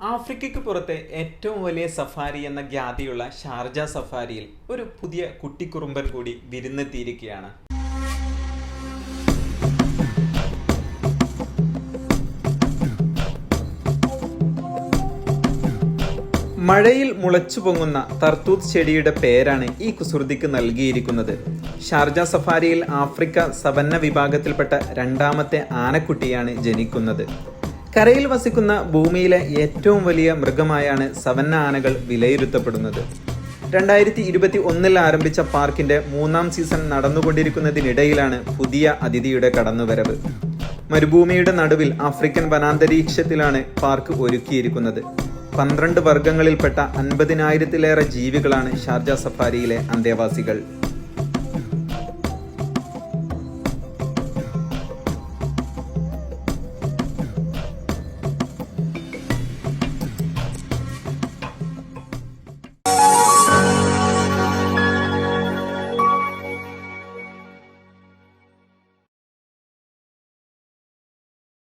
ആഫ്രിക്കയ്ക്ക് പുറത്തെ ഏറ്റവും വലിയ സഫാരി എന്ന ഖ്യാതിയുള്ള ഷാർജ സഫാരിയിൽ ഒരു പുതിയ കുട്ടിക്കുറുമ്പൻ കൂടി വിരുന്നെത്തിയിരിക്കുകയാണ്. മഴയിൽ മുളച്ചു പൊങ്ങുന്ന തർത്തൂത്ത് ചെടിയുടെ പേരാണ് ഈ കുസൃതിക്ക് നൽകിയിരിക്കുന്നത്. ഷാർജ സഫാരിയിൽ ആഫ്രിക്ക സവന്ന വിഭാഗത്തിൽപ്പെട്ട രണ്ടാമത്തെ ആനക്കുട്ടിയാണ് ജനിക്കുന്നത്. കരയിൽ വസിക്കുന്ന ഭൂമിയിലെ ഏറ്റവും വലിയ മൃഗമായാണ് സവന്ന ആനകൾ വിലയിരുത്തപ്പെടുന്നത്. 2021 ആരംഭിച്ച പാർക്കിന്റെ 3ാം സീസൺ നടന്നുകൊണ്ടിരിക്കുന്നതിനിടയിലാണ് പുതിയ അതിഥിയുടെ കടന്നുവരവ്. മരുഭൂമിയുടെ നടുവിൽ ആഫ്രിക്കൻ വനാന്തരീക്ഷത്തിലാണ് പാർക്ക് ഒരുക്കിയിരിക്കുന്നത്. 12 വർഗങ്ങളിൽപ്പെട്ട 50,000-ലേറെ ജീവികളാണ് ഷാർജ സഫാരിയിലെ അന്തേവാസികൾ.